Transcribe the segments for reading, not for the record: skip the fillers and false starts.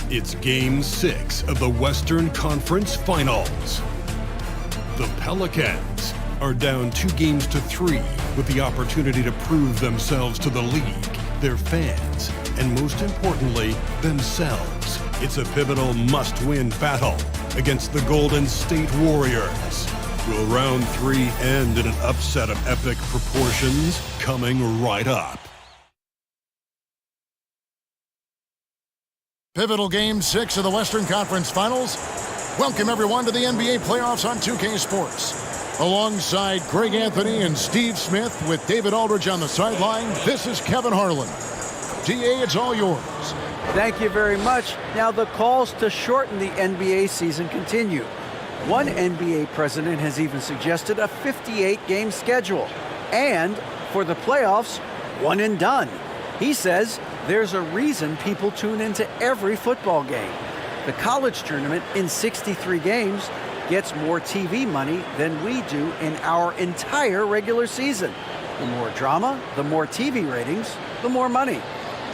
It's Game 6 of the Western Conference Finals. The Pelicans are down 2-3 with the opportunity to prove themselves to the league, their fans, and most importantly, themselves. It's a pivotal must-win battle against the Golden State Warriors. Will round 3 end in an upset of epic proportions? Coming right up. Pivotal Game 6 of the Western Conference Finals. Welcome, everyone, to the NBA playoffs on 2K Sports. Alongside Greg Anthony and Steve Smith with David Aldridge on the sideline, this is Kevin Harlan. DA, it's all yours. Thank you very much. Now, the calls to shorten the NBA season continue. One NBA president has even suggested a 58-game schedule. And for the playoffs, one and done. He says there's a reason people tune into every football game. The college tournament in 63 games gets more TV money than we do in our entire regular season. The more drama, the more TV ratings, the more money.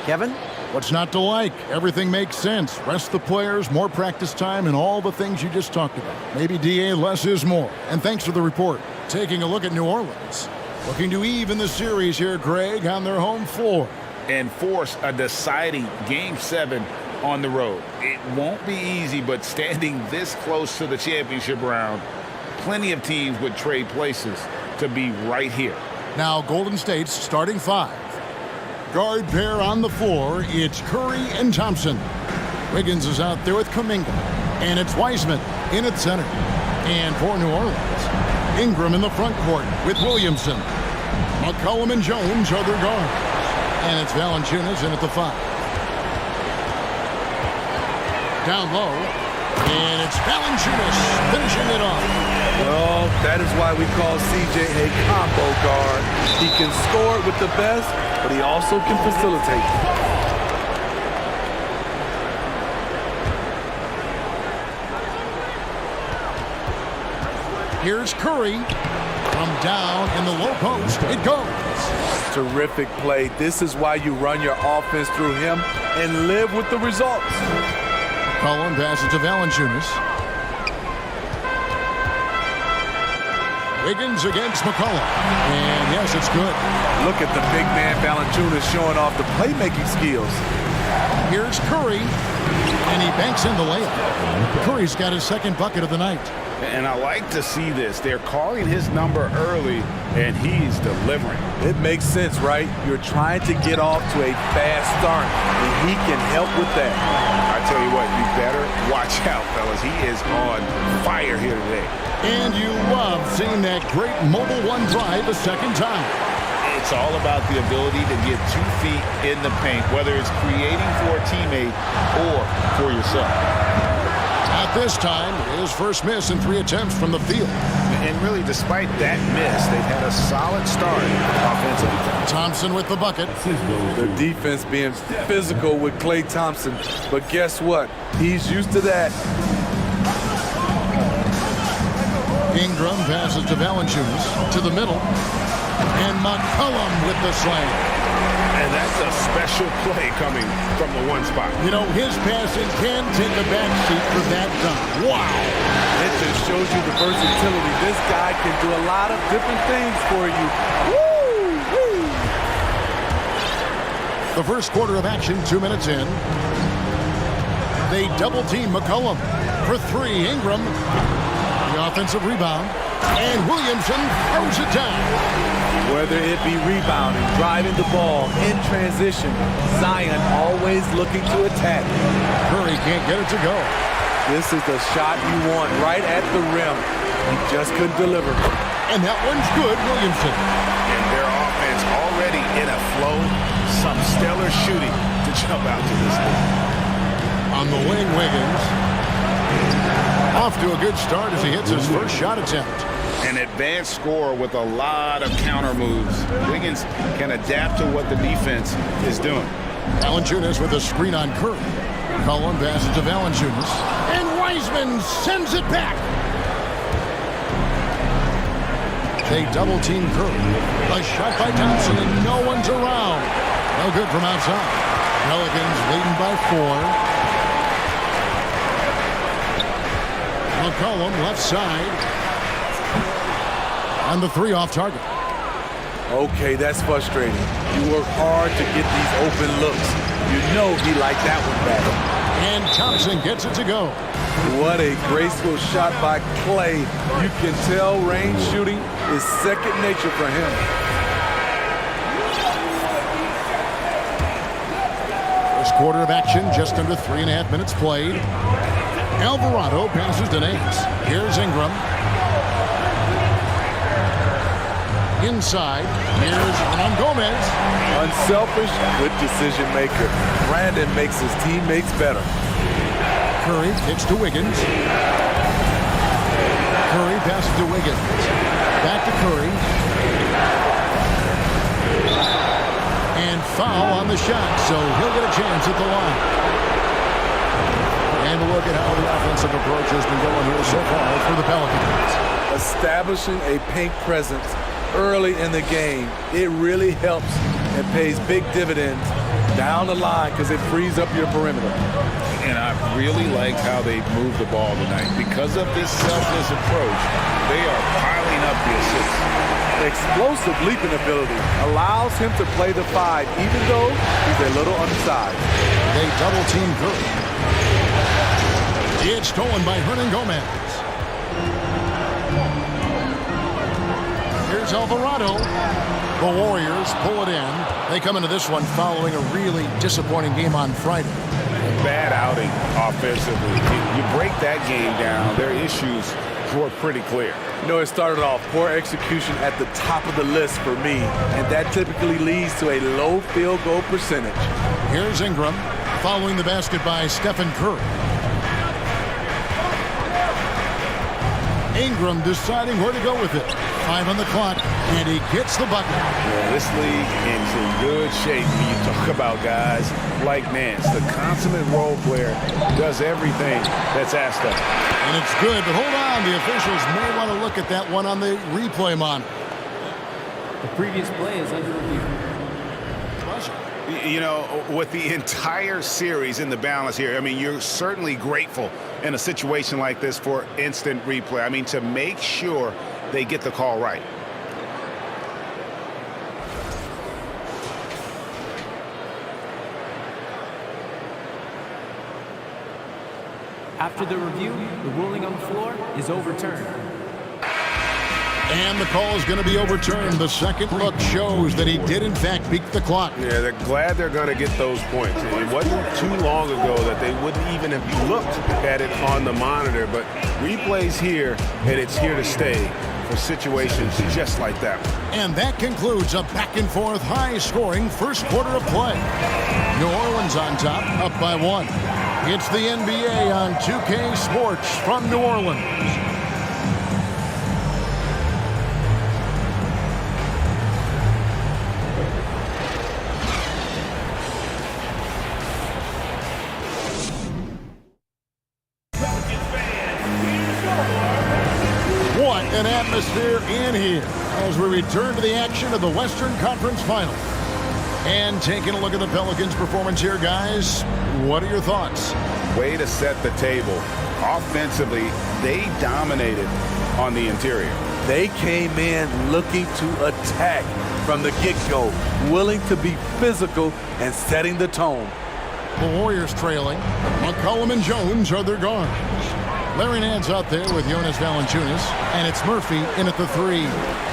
Kevin? What's not to like? Everything makes sense. Rest the players, more practice time, and all the things you just talked about. Maybe DA, less is more. And thanks for the report. Taking a look at New Orleans. Looking to even the series here, Greg, on their home floor. And force a deciding Game 7 on the road. It won't be easy, but standing this close to the championship round, plenty of teams would trade places to be right here. Now Golden State's starting 5. Guard pair on the floor. It's Curry and Thompson. Wiggins is out there with Kuminga. And it's Wiseman in at center. And for New Orleans, Ingram in the front court with Williamson. McCollum and Jones are their guards. And it's Valanciunas in at the 5. Down low. And it's Valanciunas finishing it off. Well, that is why we call CJ a combo guard. He can score with the best, but he also can facilitate. Here's Curry. From down in the low post, it goes. Terrific play. This is why you run your offense through him and live with the results. Cullen passes to Valanciunas. Wiggins against McCollum. And yes, it's good. Look at the big man Valanciunas showing off the playmaking skills. Here's Curry. And he banks in the layup. Curry's got his second bucket of the night. And I like to see this. They're calling his number early, and he's delivering. It makes sense, right? You're trying to get off to a fast start, and he can help with that. I tell you what, you better watch out, fellas. He is on fire here today. And you love seeing that great mobile one drive a second time. It's all about the ability to get 2 feet in the paint, whether it's creating for a teammate or for yourself. At this time, his first miss in 3 attempts from the field. And really, despite that miss, they've had a solid start offensively. Thompson with the bucket. The defense being physical with Klay Thompson. But guess what? He's used to that. Ingram passes to Valanciunas to the middle. And McCollum with the slam. And that's a special play coming from the one spot. You know, his passing can take a back seat for that dunk. Wow. It just shows you the versatility. This guy can do a lot of different things for you. Woo! Woo! The first quarter of action, 2 minutes in. They double team McCollum for 3. Ingram. The offensive rebound. And Williamson throws it down. Whether it be rebounding, driving the ball, in transition, Zion always looking to attack. Curry can't get it to go. This is the shot you want right at the rim. He just couldn't deliver. And that one's good, Williamson. And their offense already in a flow. Some stellar shooting to jump out to this league. On the wing, Wiggins. Off to a good start as he hits his first shot attempt. An advanced scorer with a lot of counter moves. Wiggins can adapt to what the defense is doing. Valanciunas with a screen on Curry. Cullen passes to Valanciunas. And Wiseman sends it back. They double team Curry. A shot by Thompson and no one's around. No good from outside. Pelicans leading by 4. McCollum left side. And the 3 off target. Okay, that's frustrating. You work hard to get these open looks. You know he liked that one back. And Thompson gets it to go. What a graceful shot by Clay. You can tell range shooting is second nature for him. First quarter of action, just under 3.5 minutes played. Alvarado passes to Nance. Here's Ingram. Inside, here's Hernan Gomez. Unselfish, good decision maker. Brandon makes his teammates better. Curry kicks to Wiggins. Curry passes to Wiggins. Back to Curry. And foul on the shot, so he'll get a chance at the line. And a look at how the offensive approach has been going here so far for the Pelicans. Establishing a paint presence early in the game, it really helps and pays big dividends down the line because it frees up your perimeter. And I really liked how they moved the ball tonight. Because of this selfless approach, they are piling up the assists. Explosive leaping ability allows him to play the 5 even though he's a little undersized. They double team Curry. It's stolen by Hernan Gomez. Here's Alvarado. The Warriors pull it in. They come into this one following a really disappointing game on Friday. Bad outing offensively. You break that game down, their issues were pretty clear. You know, it started off poor execution at the top of the list for me, and that typically leads to a low field goal percentage. Here's Ingram following the basket by Stephen Curry. Ingram deciding where to go with it. 5 on the clock, and he gets the bucket. Well, this league is in good shape when you talk about guys like Nance. The consummate role player does everything that's asked of him. And it's good, but hold on. The officials may want to look at that one on the replay monitor. The previous play is under review. You know, with the entire series in the balance here, I mean, you're certainly grateful in a situation like this for instant replay. I mean, to make sure they get the call right. After the review, the ruling on the floor is overturned. And the call is going to be overturned. The second look shows that he did, in fact, beat the clock. Yeah, they're glad they're going to get those points. It wasn't too long ago that they wouldn't even have looked at it on the monitor, but replays here, and it's here to stay for situations just like that one. And that concludes a back-and-forth, high-scoring first quarter of play. New Orleans on top, up by 1. It's the NBA on 2K Sports from New Orleans. What an atmosphere in here as we return to the action of the Western Conference Final. And taking a look at the Pelicans' performance here, guys, what are your thoughts? Way to set the table. Offensively, they dominated on the interior. They came in looking to attack from the get-go, willing to be physical and setting the tone. The Warriors trailing. McCollum and Jones are their guards. Larry Nance out there with Jonas Valanciunas, and it's Murphy in at the 3.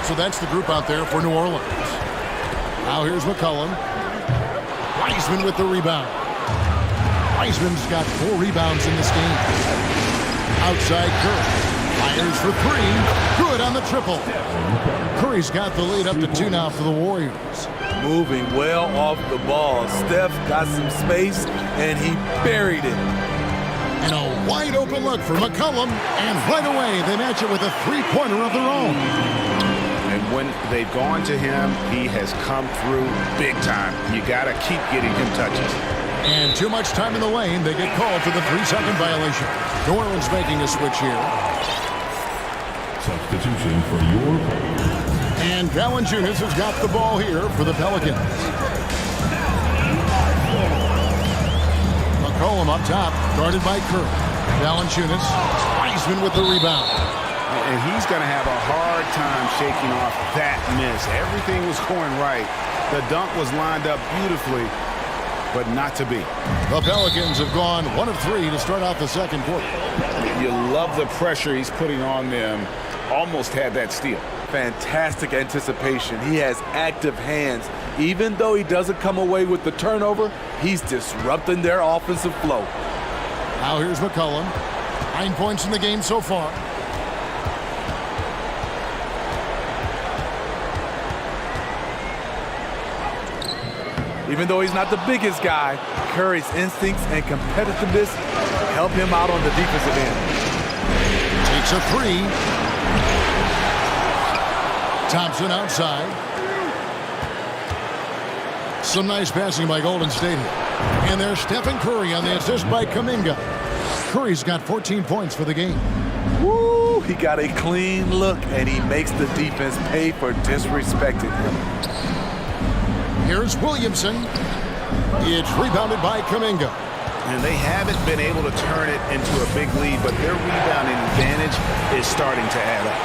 So that's the group out there for New Orleans. Now here's McCollum. Wiseman with the rebound. Wiseman's got 4 rebounds in this game. Outside Curry. Fires for 3. Good on the triple. Curry's got the lead up to 2 now for the Warriors. Moving well off the ball. Steph got some space, and he buried it. And a wide open look for McCollum. And right away, they match it with a 3-pointer of their own. And when they've gone to him, he has come through big time. You got to keep getting him touches. And too much time in the lane. They get called for the 3-second violation. New Orleans making a switch here. Substitution for your player. And Valanciunas has got the ball here for the Pelicans. McCollum up top, guarded by Curry. Valanciunas Wiseman with the rebound. And he's going to have a hard time shaking off that miss. Everything was going right. The dunk was lined up beautifully, but not to be. The Pelicans have gone 1 of 3 to start out the second quarter. You love the pressure he's putting on them. Almost had that steal. Fantastic anticipation. He has active hands. Even though he doesn't come away with the turnover, he's disrupting their offensive flow. Now here's McCollum. 9 points in the game so far. Even though he's not the biggest guy, Curry's instincts and competitiveness help him out on the defensive end. Takes a 3. Thompson outside. Some nice passing by Golden State here. And there's Stephen Curry on the assist by Kuminga. Curry's got 14 points for the game. Woo! He got a clean look, and he makes the defense pay for disrespecting him. Here's Williamson. It's rebounded by Kuminga. And they haven't been able to turn it into a big lead, but their rebounding advantage is starting to add up.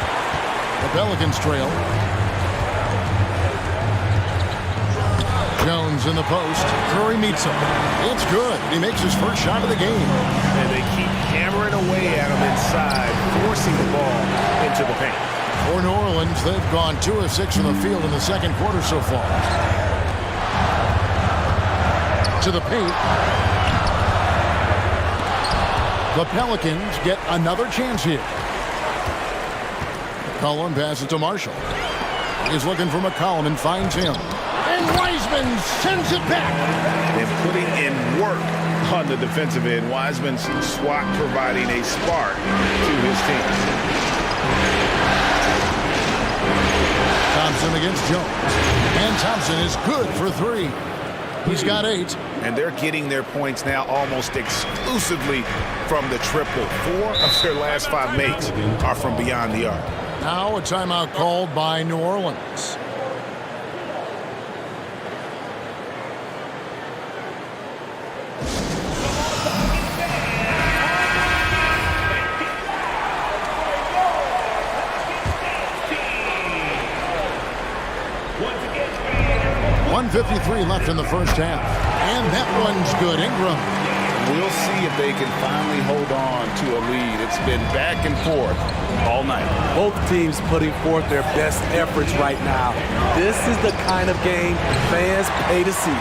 The Pelicans trail. Jones in the post. Curry meets him. It's good. He makes his first shot of the game. And they keep hammering away at him inside, forcing the ball into the paint. For New Orleans, they've gone 2 of 6 from the field in the second quarter so far. To the paint. The Pelicans get another chance here. McCollum passes to Marshall. He's looking for McCollum and finds him. And Wiseman sends it back. And putting in work on the defensive end. Wiseman's swat providing a spark to his team. Thompson against Jones. And Thompson is good for 3. He's got 8. And they're getting their points now almost exclusively from the triple. 4 of their last 5 makes are from beyond the arc. Now a timeout called by New Orleans. .153 left in the first half. And that one's good. Ingram. We'll see if they can finally hold on to a lead. It's been back and forth all night. Both teams putting forth their best efforts right now. This is the kind of game fans pay to see.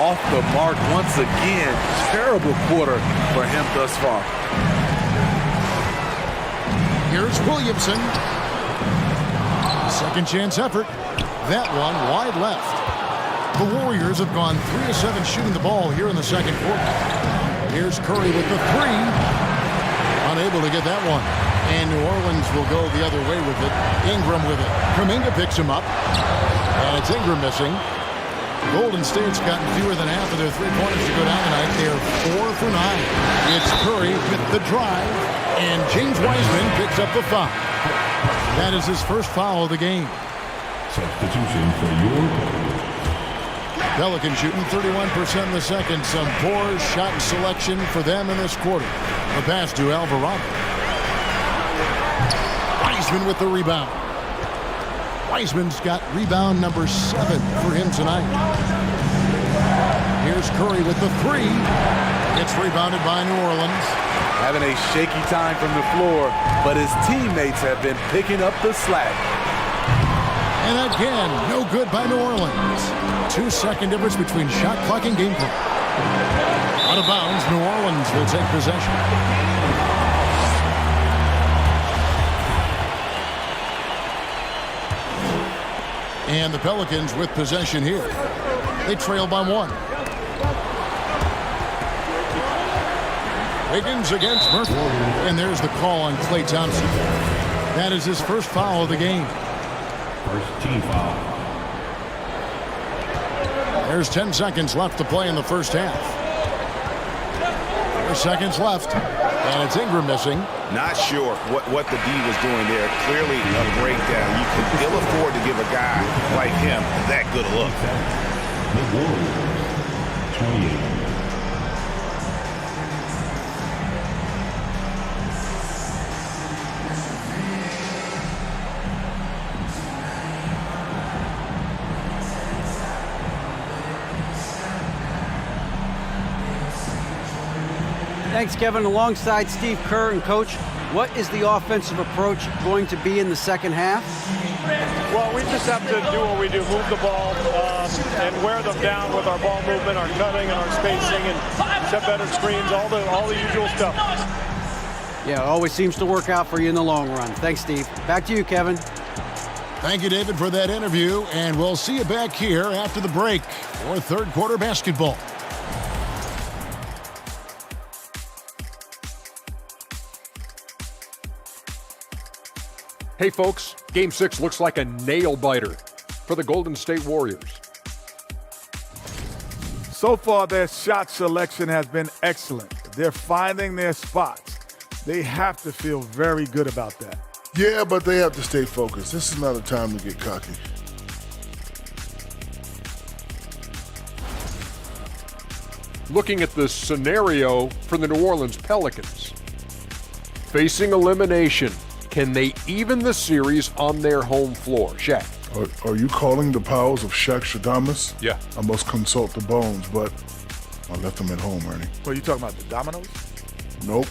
Off the mark once again. Terrible quarter for him thus far. Here's Williamson. Second chance effort. That one wide left. The Warriors have gone 3 of 7 shooting the ball here in the second quarter. Here's Curry with the 3. Unable to get that one. And New Orleans will go the other way with it. Ingram with it. Kuminga picks him up. And it's Ingram missing. Golden State's gotten fewer than half of their 3-pointers to go down tonight. They're 4 for 9. It's Curry with the drive. And James Wiseman picks up the foul. That is his first foul of the game. Substitution for your Pelicans shooting 31% in the second. Some poor shot selection for them in this quarter. The pass to Alvarado. Wiseman with the rebound. Wiseman's got rebound number 7 for him tonight. Here's Curry with the 3. It's rebounded by New Orleans. Having a shaky time from the floor, but his teammates have been picking up the slack. And again, no good by New Orleans. 2-second difference between shot clock and game clock. Out of bounds, New Orleans will take possession. And the Pelicans with possession here. They trail by 1. Wiggins against Murphy. And there's the call on Klay Thompson. That is his first foul of the game. first team foul. There's 10 seconds left to play in the first half. 4 seconds left. And it's Ingram missing. Not sure what the D was doing there. Clearly a breakdown. You can ill afford to give a guy like him that good a look. The Warriors, 28. 1 Thanks, Kevin. Alongside Steve Kerr and Coach, what is the offensive approach going to be in the second half? Well, we just have to do what we do, move the ball and wear them down with our ball movement, our cutting, and our spacing, and set better screens, all the usual stuff. Yeah, it always seems to work out for you in the long run. Thanks, Steve. Back to you, Kevin. Thank you, David, for that interview, and we'll see you back here after the break for third quarter basketball. Hey folks, Game 6 looks like a nail-biter for the Golden State Warriors. So far, their shot selection has been excellent. They're finding their spots. They have to feel very good about that. Yeah, but they have to stay focused. This is not a time to get cocky. Looking at the scenario for the New Orleans Pelicans. Facing elimination, can they even the series on their home floor? Shaq. Are you calling the powers of Shaq Stradamus? Yeah. I must consult the bones, but I left them at home, Ernie. What are you talking about, the dominoes? Nope.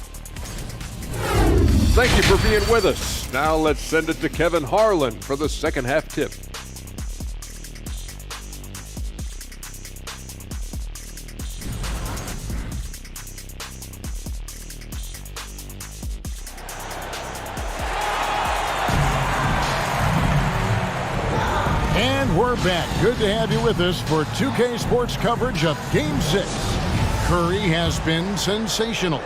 Thank you for being with us. Now let's send it to Kevin Harlan for the second half tip. And we're back. Good to have you with us for 2K Sports coverage of Game 6. Curry has been sensational.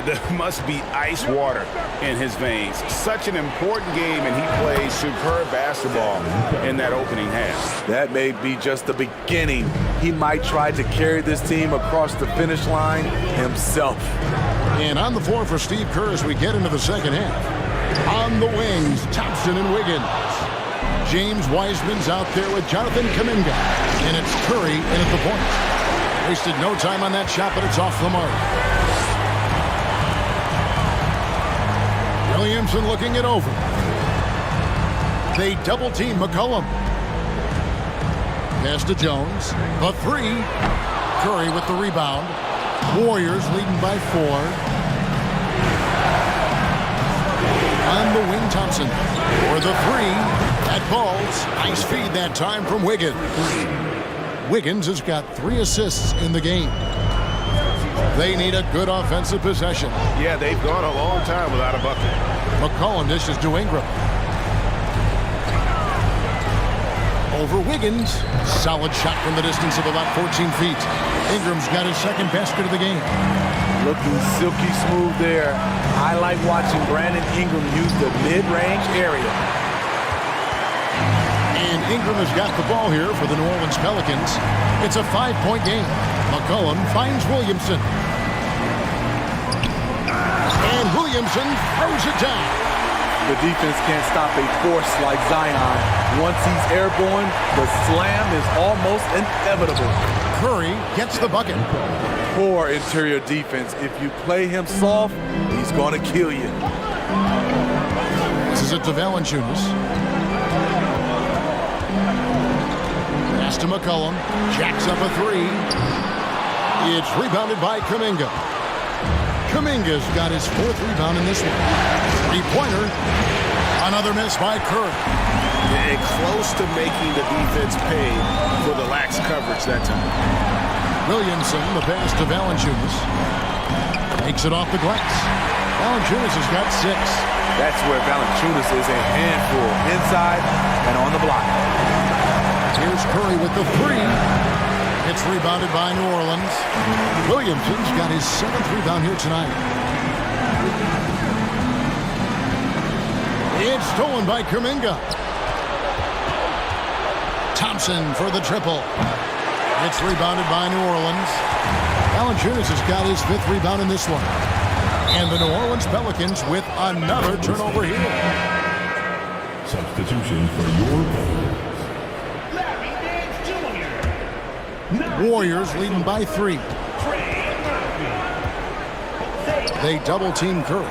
There must be ice water in his veins. Such an important game, and he plays superb basketball in that opening half. That may be just the beginning. He might try to carry this team across the finish line himself. And on the floor for Steve Kerr as we get into the second half. On the wings, Thompson and Wiggins. James Wiseman's out there with Jonathan Kuminga. And it's Curry in at the point. Wasted no time on that shot, but it's off the mark. Williamson looking it over. They double-team McCollum. Pass to Jones. The three. Curry with the rebound. Warriors leading by 4. On the wing, Thompson. For the three. That falls. Nice feed that time from Wiggins. Wiggins has got 3 assists in the game. They need a good offensive possession. Yeah, they've gone a long time without a bucket. McCollum dishes to Ingram. Over Wiggins. Solid shot from the distance of about 14 feet. Ingram's got his second basket of the game. Looking silky smooth there. I like watching Brandon Ingram use the mid-range area. And Ingram has got the ball here for the New Orleans Pelicans. It's a 5-point game. McCollum finds Williamson. And Williamson throws it down. The defense can't stop a force like Zion. Once he's airborne, the slam is almost inevitable. Curry gets the bucket. Poor interior defense. If you play him soft, he's going to kill you. This is it to Valanciunas. Pass to McCollum. Jacks up a 3. It's rebounded by Kuminga. Kuminga's got his 4th rebound in this one. 3-pointer. Another miss by Curry. And close to making the defense pay for the lax coverage that time. Williamson, the pass to Valanciunas. Takes it off the glass. Valanciunas has got 6. That's where Valanciunas is a handful, inside and on the block. Here's Curry with the 3. It's rebounded by New Orleans. Williamson's got his 7th rebound here tonight. It's stolen by Kuminga. Thompson for the triple. It's rebounded by New Orleans. Valanciunas has got his 5th rebound in this one. And the New Orleans Pelicans with another turnover here. Substitution for your Pelicans. Warriors leading by 3. They double-team Curry.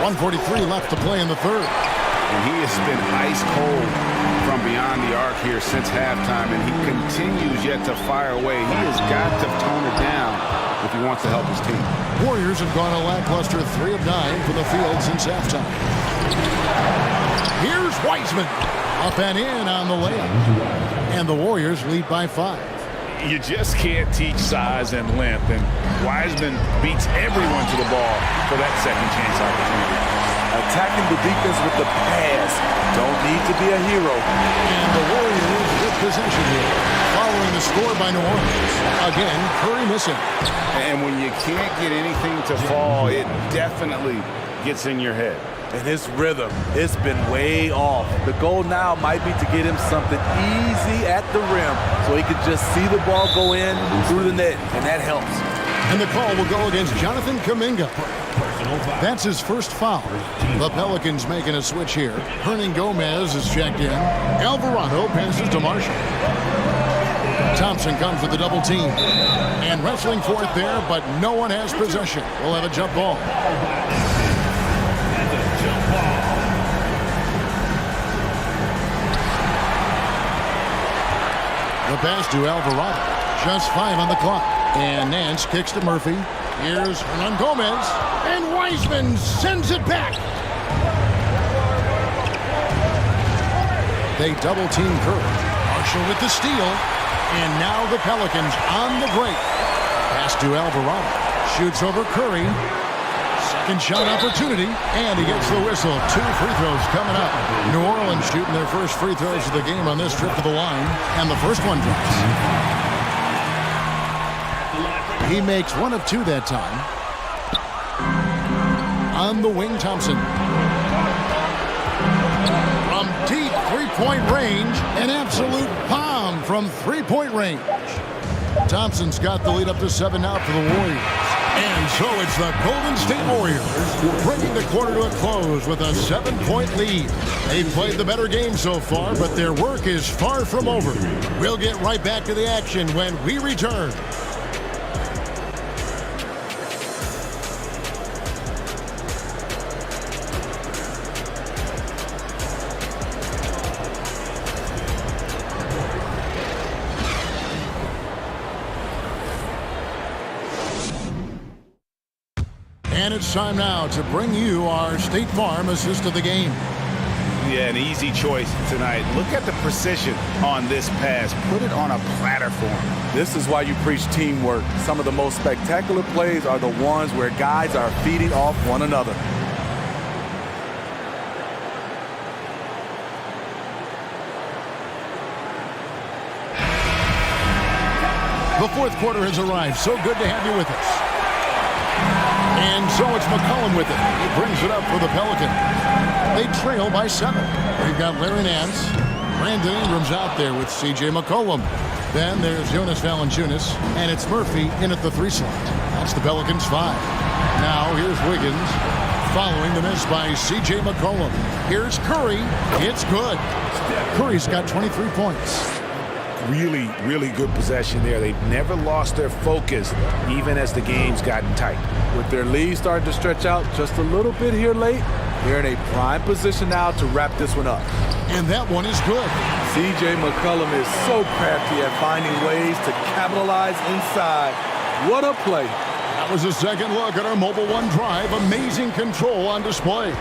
1:43 left to play in the third. And he has been ice cold from beyond the arc here since halftime, and he continues yet to fire away. He has got to tone it down if he wants to help his team. Warriors have gone a lackluster 3 of 9 from the field since halftime. Here's Wiseman. Up and in on the layup. And the Warriors lead by 5. You just can't teach size and length, and Wiseman beats everyone to the ball for that second chance opportunity. Attacking the defense with the pass. Don't need to be a hero. And the Warriors with possession here, following the score by New Orleans. Again, Curry missing. And when you can't get anything to fall, it definitely gets in your head. And his rhythm, it's been way off. The goal now might be to get him something easy at the rim so he could just see the ball go in through the net, and that helps. And the call will go against Jonathan Kuminga. That's his first foul. The Pelicans making a switch here. Hernan Gomez is checked in. Alvarado passes to Marshall. Thompson comes with the double team. And wrestling for it there, but no one has possession. We'll have a jump ball. The pass to Alvarado. Just 5 on the clock. And Nance kicks to Murphy. Here's Hernan Gomez. And Wiseman sends it back. They double team Curry. Marshall with the steal. And now the Pelicans on the break. Pass to Alvarado. Shoots over Curry. Second shot opportunity. And he gets the whistle. 2 free throws coming up. New Orleans shooting their first free throws of the game on this trip to the line. And the first one drops. He makes 1 of 2 that time. On the wing, Thompson. From deep three-point range, an absolute bomb from three-point range. Thompson's got the lead up to 7 now for the Warriors. And so it's the Golden State Warriors bringing the quarter to a close with a 7-point lead. They've played the better game so far, but their work is far from over. We'll get right back to the action when we return. And it's time now to bring you our State Farm assist of the game. Yeah, an easy choice tonight. Look at the precision on this pass. Put it on a platter for him. This is why you preach teamwork. Some of the most spectacular plays are the ones where guys are feeding off one another. The fourth quarter has arrived. So good to have you with us. And so it's McCollum with it. He brings it up for the Pelicans. They trail by 7. We've got Larry Nance. Brandon Ingram's out there with C.J. McCollum. Then there's Jonas Valanciunas. And it's Murphy in at the 3 slot. That's the Pelicans 5. Now here's Wiggins following the miss by C.J. McCollum. Here's Curry. It's good. Curry's got 23 points. Really, really good possession there. They've never lost their focus, even as the game's gotten tight. With their lead starting to stretch out just a little bit here late, they're in a prime position now to wrap this one up. And that one is good. C.J. McCollum is so crafty at finding ways to capitalize inside. What a play. That was a second look at our Mobile One drive. Amazing control on display.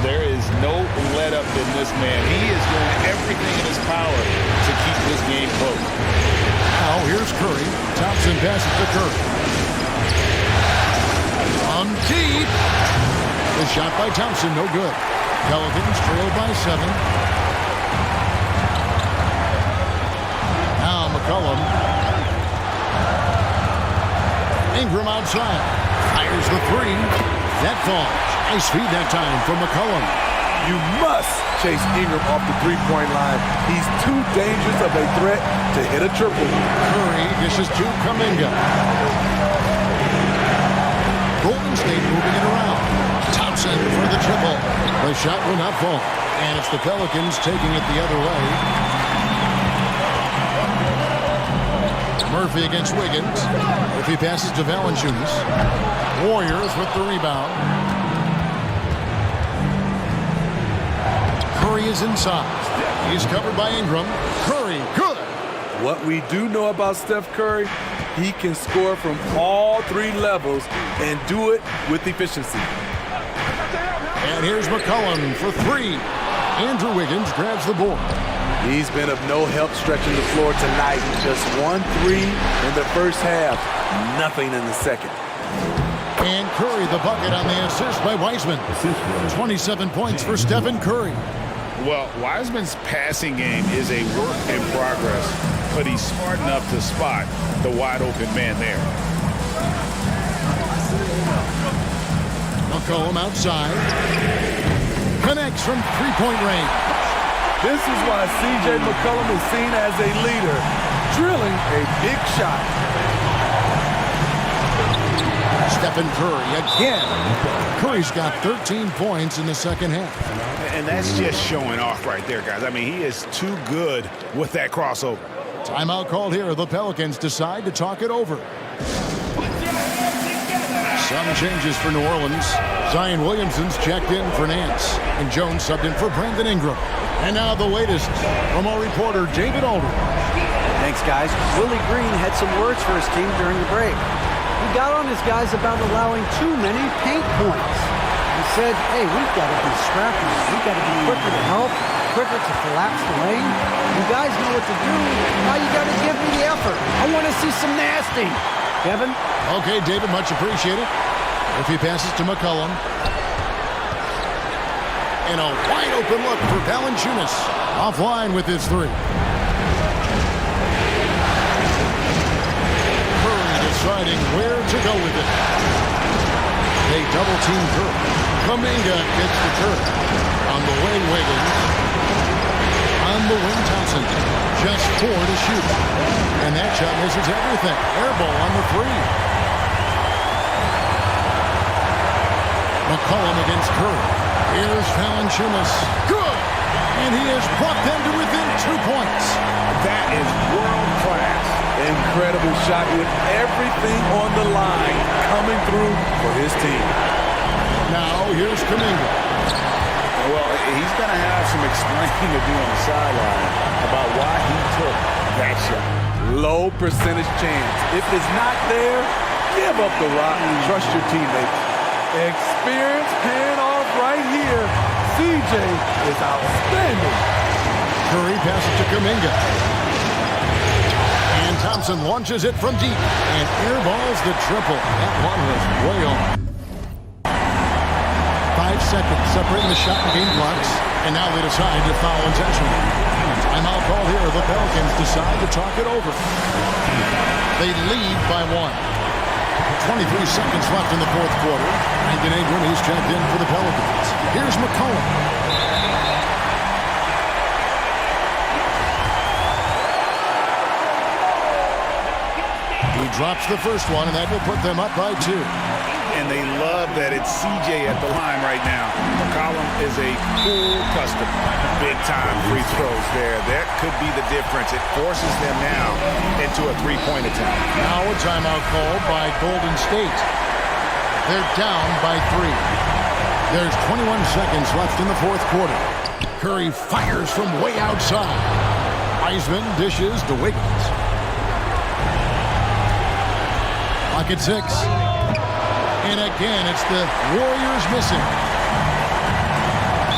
There is no let-up in this man. He is doing everything in his power to keep this game close. Now here's Curry. Thompson passes to Curry. From deep. The shot by Thompson, no good. Pelicans trail by 7. Now McCollum. Ingram outside. Fires the 3. That falls. Nice feed that time from McCollum. You must chase Ingram off the three-point line. He's too dangerous of a threat to hit a triple. Curry dishes to Kuminga. Golden State moving it around. Thompson for the triple. The shot will not fall. And it's the Pelicans taking it the other way. Murphy against Wiggins. If he passes to Valanciunas. Warriors with the rebound. Curry is inside. He's covered by Ingram. Curry, good. What we do know about Steph Curry, he can score from all three levels and do it with efficiency. And here's McCollum for three. Andrew Wiggins grabs the board. He's been of no help stretching the floor tonight. Just 1-3 in the first half, nothing in the second. And Curry the bucket on the assist by Wiseman. 27 points for Stephen Curry. Well, Wiseman's passing game is a work in progress, but he's smart enough to spot the wide open man there. McCollum outside. Connects from three-point range. This is why C.J. McCollum is seen as a leader, drilling a big shot. Stephen Curry again. Curry's got 13 points in the second half. And that's just showing off right there, guys. I mean, he is too good with that crossover. Timeout called here. The Pelicans decide to talk it over. Some changes for New Orleans. Zion Williamson's checked in for Nance. And Jones subbed in for Brandon Ingram. And now the latest from our reporter, David Aldridge. Thanks, guys. Willie Green had some words for his team during the break. He got on his guys about allowing too many paint points. He said, hey, we've got to be scrappy. We've got to be quicker to help, quicker to collapse the lane. You guys know what to do. Now you got to give me the effort. I want to see some nasty. Kevin? Okay, David, much appreciated. If he passes to McCollum. And a wide open look for Valanciunas. Offline with his three. Curry deciding where to go with it. They double team Curry. Kuminga gets the turn. On the wing, Wiggins. On the wing, Thompson. Just 4 to shoot. And that shot misses everything. Air ball on the three. McCollum against Curry. Here's Valanciunas. Good! And he has brought them to within 2 points. That is world class. Incredible shot with everything on the line coming through for his team. Now here's Kuminga. Well, he's going to have some explaining to do on the sideline about why he took that shot. Low percentage chance. If it's not there, give up the rock and trust your teammates. Experience paying off right here. CJ is outstanding. Curry passes to Kuminga. And Thompson launches it from deep and airballs the triple. That one was way on. 5 seconds separating the shot and game clocks. And now they decide to foul intentionally. Timeout call here. The Pelicans decide to talk it over. They lead by 1. 23 seconds left in the fourth quarter. Brandon Ingram, he's checked in for the Pelicans. Here's McCollum. He drops the first one, and that will put them up by 2. And they love that it's CJ at the line right now. McCollum is a cool customer. Big-time free throws there. That could be the difference. It forces them now into a three-point attempt. Now a timeout called by Golden State. They're down by 3. There's 21 seconds left in the fourth quarter. Curry fires from way outside. Wiseman dishes to Wiggins. Clock at 6. And again, it's the Warriors missing.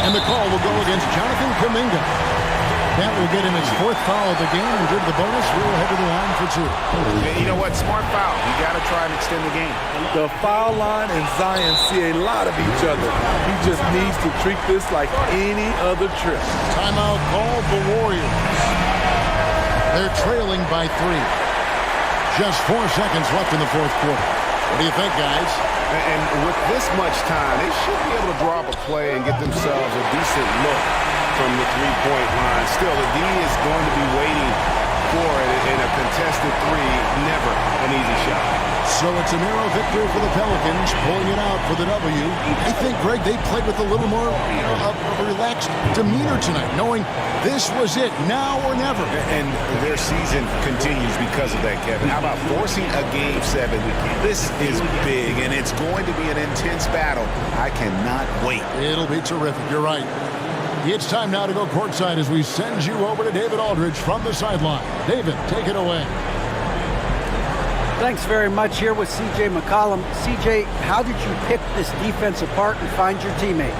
And the call will go against Jonathan Kuminga. That will get him his 4th foul of the game and give the bonus. We'll head to the line for 2. You know what? Smart foul. You got to try and extend the game. The foul line and Zion see a lot of each other. He just needs to treat this like any other trip. Timeout called the Warriors. They're trailing by 3. Just 4 seconds left in the fourth quarter. What do you think, guys? And with this much time, they should be able to draw up a play and get themselves a decent look from the three-point line. Still, the D is going to be waiting for it in a contested three. Never an easy shot. So it's a narrow victory for the Pelicans, pulling it out for the W. I think, Greg, they played with a little more relaxed demeanor tonight, knowing this was it, now or never. And their season continues because of that, Kevin. How about forcing a Game 7? This is big, and it's going to be an intense battle. I cannot wait. It'll be terrific. You're right. It's time now to go courtside as we send you over to David Aldridge from the sideline. David, take it away. Thanks very much. Here with C.J. McCollum. C.J., how did you pick this defense apart and find your teammates?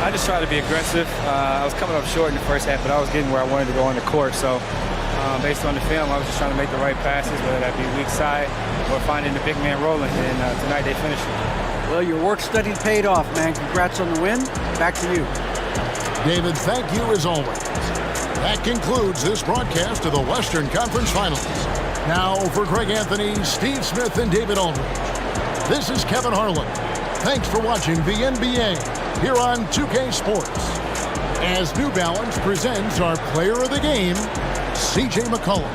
I just tried to be aggressive. I was coming up short in the first half, but I was getting where I wanted to go on the court. So based on the film, I was just trying to make the right passes, whether that be weak side or finding the big man rolling. And tonight they finished it. Well, your work study paid off, man. Congrats on the win. Back to you. David, thank you as always. That concludes this broadcast of the Western Conference Finals. Now for Greg Anthony, Steve Smith, and David Aldridge. This is Kevin Harlan. Thanks for watching the NBA here on 2K Sports. As New Balance presents our player of the game, C.J. McCollum.